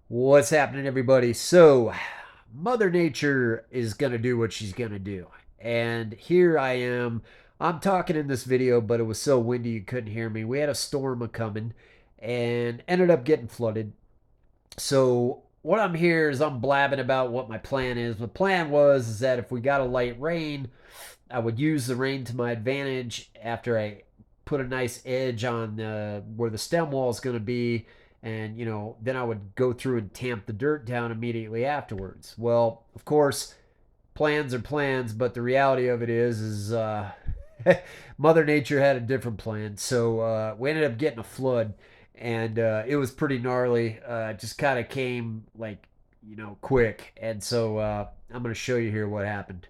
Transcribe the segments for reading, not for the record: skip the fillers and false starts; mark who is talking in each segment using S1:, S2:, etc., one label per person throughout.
S1: What's happening, everybody? So, Mother Nature is going to do what she's going to do. And here I am. I'm talking in this video, but it was so windy you couldn't hear me. We had a storm a coming and ended up getting flooded. So, what I'm here is I'm blabbing about what my plan is. My plan was is that if we got a light rain, I would use the rain to my advantage after I put a nice edge on where the stem wall is going to be, and then I would go through and tamp the dirt down immediately afterwards. Well, of course, plans are plans, but the reality of it is Mother Nature had a different plan. So we ended up getting a flood, and it was pretty gnarly. It just kind of came like quick, and so I'm going to show you here what happened.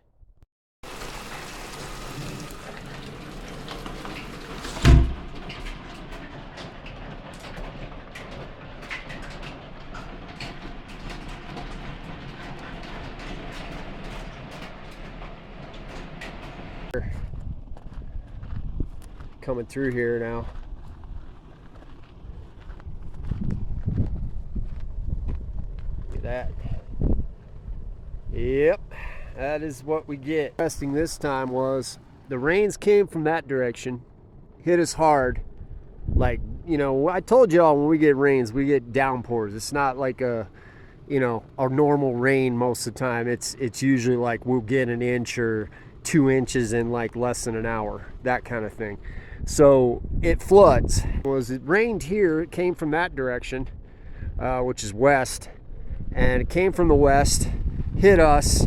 S1: Coming through here now. Look at that. Yep, that is what we get. Interesting this time was the rains came from that direction, hit us hard. Like, I told y'all when we get rains, we get downpours. It's not like a normal rain most of the time. It's usually like we'll get an inch or 2 inches in like less than an hour, that kind of thing. So it floods. It rained here, it came from that direction, which is west, and it came from the west, hit us,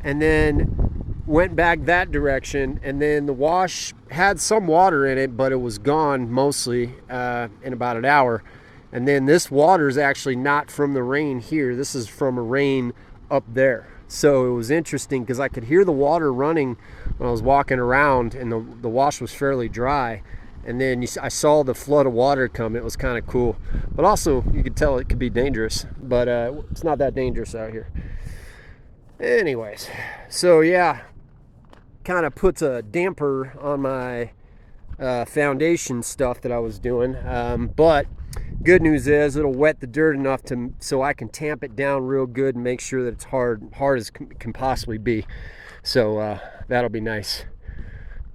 S1: and then went back that direction, and then the wash had some water in it, but it was gone mostly in about an hour. And then this water is actually not from the rain here. This is from a rain up there. So it was interesting because I could hear the water running when I was walking around, and the wash was fairly dry. And then I saw the flood of water come. It was kind of cool. But also, you could tell it could be dangerous. But it's not that dangerous out here. Anyways, so yeah, kind of puts a damper on my foundation stuff that I was doing. But good news is it'll wet the dirt enough so I can tamp it down real good and make sure that it's hard as can possibly be. So that'll be nice.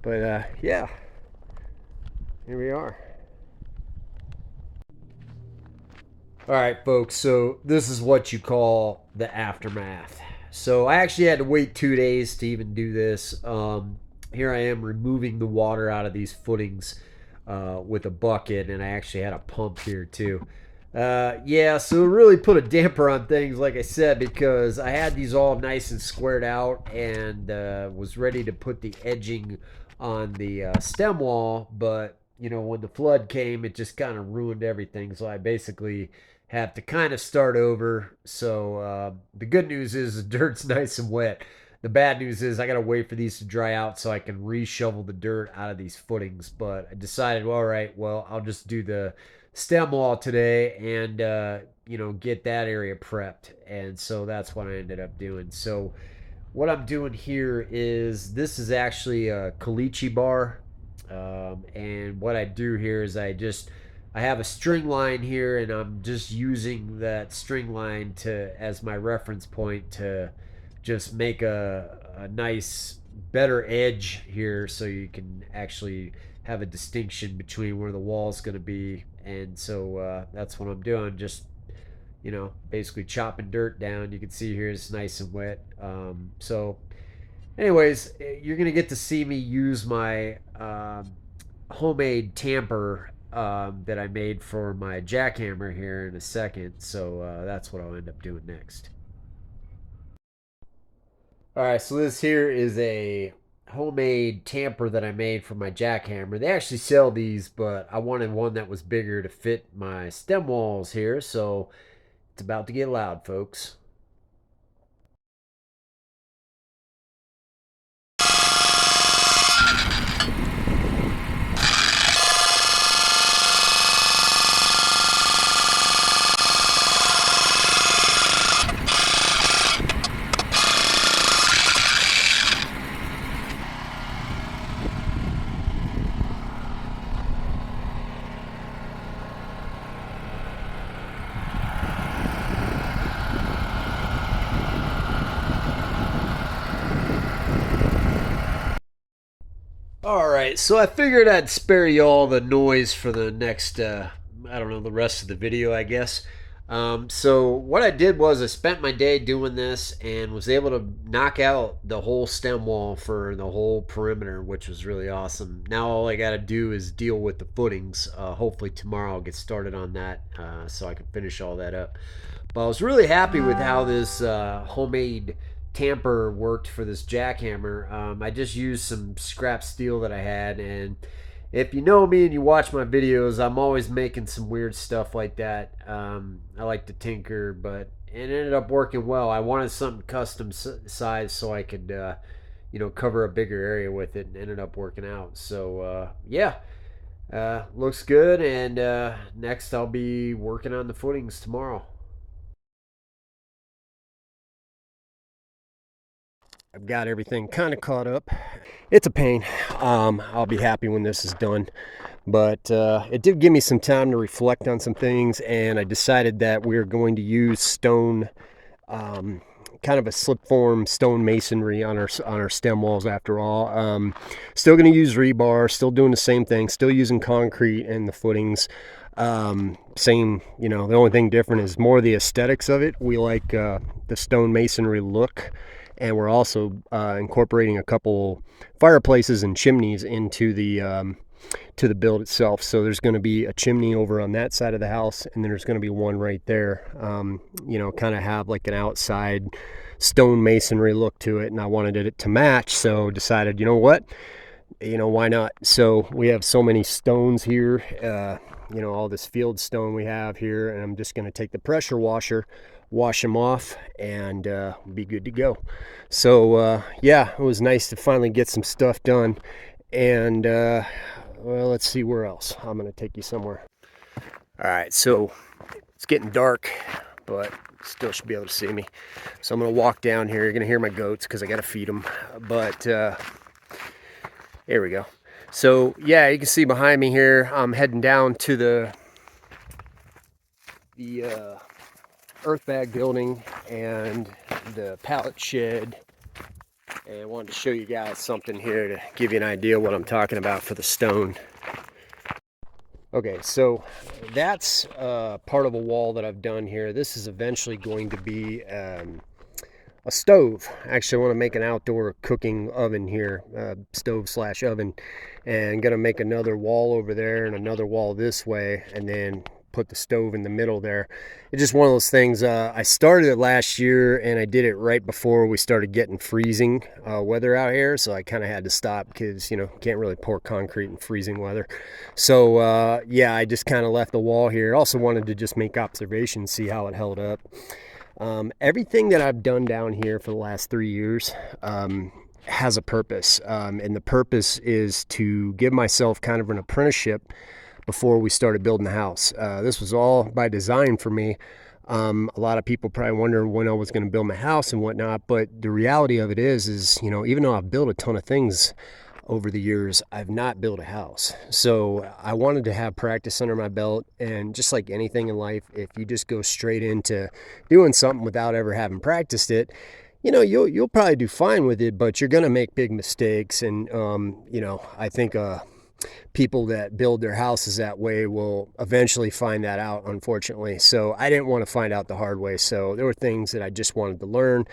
S1: But yeah, here we are. All right, folks, so this is what you call the aftermath. So I actually had to wait 2 days to even do this. Here I am removing the water out of these footings with a bucket, and I actually had a pump here too. Yeah, so it really put a damper on things, like I said, because I had these all nice and squared out and was ready to put the edging on the stem wall, but when the flood came, it just kind of ruined everything. So I basically have to kind of start over. So the good news is the dirt's nice and wet. The bad news is I gotta wait for these to dry out so I can re-shovel the dirt out of these footings. But I decided, well, all right, well, I'll just do the stem wall today and get that area prepped. And so that's what I ended up doing. So what I'm doing here is this is actually a caliche bar. And what I do here is I have a string line here, and I'm just using that string line as my reference point to just make a nice better edge here so you can actually have a distinction between where the wall is going to be. And so that's what I'm doing, just basically chopping dirt down. You can see here it's nice and wet. So anyways, you're going to get to see me use my homemade tamper that I made for my jackhammer here in a second. So that's what I'll end up doing next. All right, so this here is a homemade tamper that I made for my jackhammer. They actually sell these, but I wanted one that was bigger to fit my stem walls here, so it's about to get loud, folks. All right, so I figured I'd spare you all the noise for the next, I don't know, the rest of the video, I guess. So what I did was I spent my day doing this and was able to knock out the whole stem wall for the whole perimeter, which was really awesome. Now all I got to do is deal with the footings. Hopefully tomorrow I'll get started on that so I can finish all that up. But I was really happy with how this homemade tamper worked for this jackhammer. I just used some scrap steel that I had, and if you know me and you watch my videos, I'm always making some weird stuff like that. I like to tinker, but it ended up working well. I wanted something custom size so I could, cover a bigger area with it, and ended up working out. So yeah, looks good. And next, I'll be working on the footings tomorrow. I've got everything kind of caught up. It's a pain. I'll be happy when this is done. But it did give me some time to reflect on some things, and I decided that we're going to use stone, kind of a slip form stone masonry on our stem walls after all. Still going to use rebar, still doing the same thing, still using concrete and the footings. Same, the only thing different is more the aesthetics of it. We like the stone masonry look. And we're also incorporating a couple fireplaces and chimneys into the build itself. So there's going to be a chimney over on that side of the house, and then there's going to be one right there. Kind of have like an outside stone masonry look to it, and I wanted it to match. So decided, what, why not? So we have so many stones here. All this field stone we have here, and I'm just going to take the pressure washer, wash them off, and be good to go. So yeah, it was nice to finally get some stuff done. And well, let's see where else. I'm going to take you somewhere. All right, so it's getting dark, but still should be able to see me. So I'm going to walk down here. You're going to hear my goats because I got to feed them. But here we go. So yeah, you can see behind me here, I'm heading down to the earth bag building and the pallet shed, and I wanted to show you guys something here to give you an idea what I'm talking about for the stone. Okay, so that's part of a wall that I've done here. This is eventually going to be a stove. Actually, I want to make an outdoor cooking oven here, stove / oven, and gonna make another wall over there and another wall this way, and then put the stove in the middle there. It's just one of those things. I started it last year, and I did it right before we started getting freezing weather out here, so I kind of had to stop because can't really pour concrete in freezing weather. So yeah, I just kind of left the wall here. Also wanted to just make observations, see how it held up. Everything that I've done down here for the last 3 years has a purpose, and the purpose is to give myself kind of an apprenticeship before we started building the house. This was all by design for me. A lot of people probably wonder when I was going to build my house and whatnot, but the reality of it is even though I've built a ton of things over the years, I've not built a house. So I wanted to have practice under my belt, and just like anything in life, if you just go straight into doing something without ever having practiced it, you'll probably do fine with it, but you're going to make big mistakes. And I think people that build their houses that way will eventually find that out, unfortunately. So I didn't want to find out the hard way. So there were things that I just wanted to learn,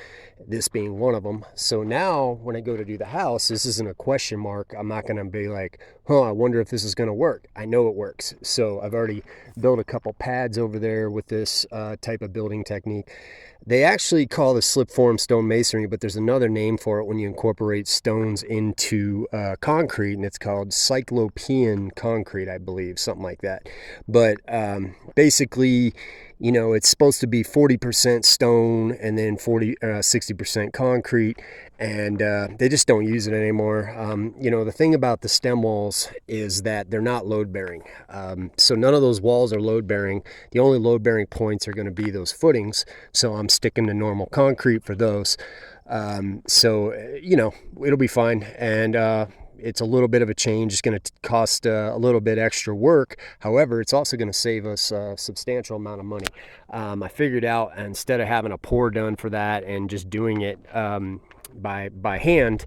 S1: this being one of them. So now when I go to do the house, this isn't a question mark. I'm not going to be like, I wonder if this is going to work. I know it works. So I've already built a couple pads over there with this type of building technique. They actually call this slip form stone masonry, but there's another name for it when you incorporate stones into concrete, and it's called cyclopean concrete, I believe, something like that. But basically, it's supposed to be 40% stone and then 60% concrete, and they just don't use it anymore. The thing about the stem walls is that they're not load bearing. So none of those walls are load bearing. The only load bearing points are going to be those footings. So I'm sticking to normal concrete for those. So it'll be fine. And it's a little bit of a change. It's going to cost a little bit extra work. However, it's also going to save us a substantial amount of money. I figured out, instead of having a pour done for that and just doing it by hand,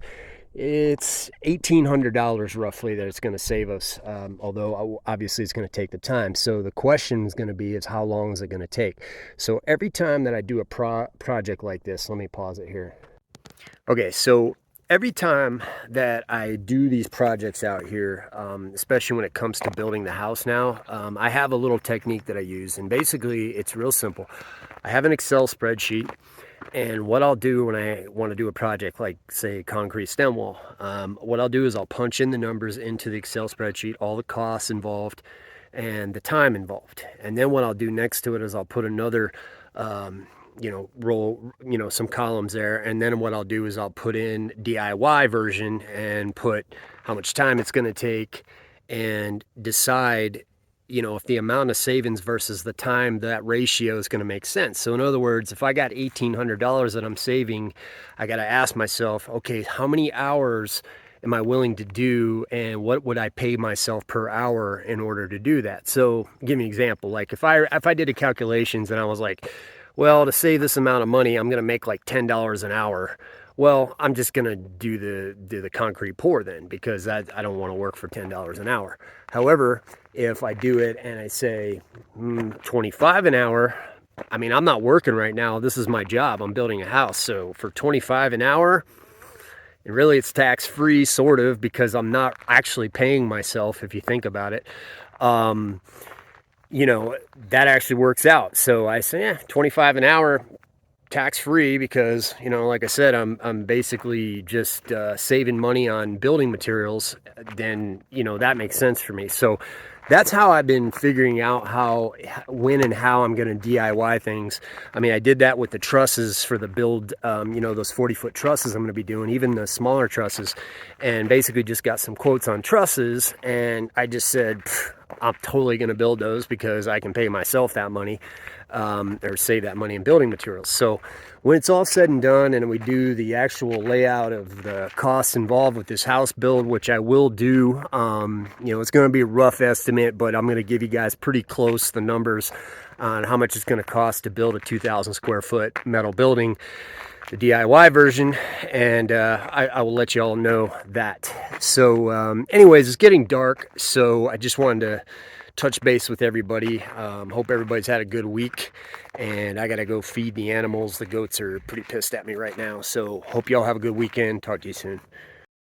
S2: It's $1,800 roughly that it's going to save us, although obviously it's going to take the time. So the question is going to be is how long is it going to take? So every time that I do a project like this, let me pause it here. Okay, so every time that I do these projects out here, especially when it comes to building the house now, I have a little technique that I use, and basically it's real simple. I have an Excel spreadsheet, and what I'll do when I want to do a project like, say, concrete stem wall, what I'll do is I'll punch in the numbers into the Excel spreadsheet, all the costs involved and the time involved. And then what I'll do next to it is I'll put another roll, some columns there. And then what I'll do is I'll put in DIY version and put how much time it's going to take and decide, if the amount of savings versus the time, that ratio is going to make sense. So in other words, if I got $1,800 that I'm saving, I got to ask myself, okay, how many hours am I willing to do, and what would I pay myself per hour in order to do that? So give me an example. Like if I did a calculations and I was like, well, to save this amount of money, I'm going to make like $10 an hour. Well, I'm just going to do the concrete pour then, because I don't want to work for $10 an hour. However, if I do it and I say 25 an hour, I mean, I'm not working right now. This is my job. I'm building a house. So for 25 an hour, and really it's tax-free sort of, because I'm not actually paying myself, if you think about it. That actually works out. So I say, 25 an hour, tax-free, because like I said, I'm basically just saving money on building materials. Then that makes sense for me. So that's how I've been figuring out when and how I'm going to DIY things. I mean, I did that with the trusses for the build, those 40-foot trusses I'm going to be doing, even the smaller trusses, and basically just got some quotes on trusses, and I just said, I'm totally going to build those because I can pay myself that money, or save that money in building materials. So when it's all said and done and we do the actual layout of the costs involved with this house build, which I will do, it's going to be a rough estimate, but I'm going to give you guys pretty close the numbers on how much it's going to cost to build a 2,000 square foot metal building, the DIY version, and I will let you all know that. So anyways, it's getting dark, so I just wanted to touch base with everybody. Hope everybody's had a good week, and I gotta go feed the animals. The goats are pretty pissed at me right now, so hope y'all have a good weekend. Talk to you soon.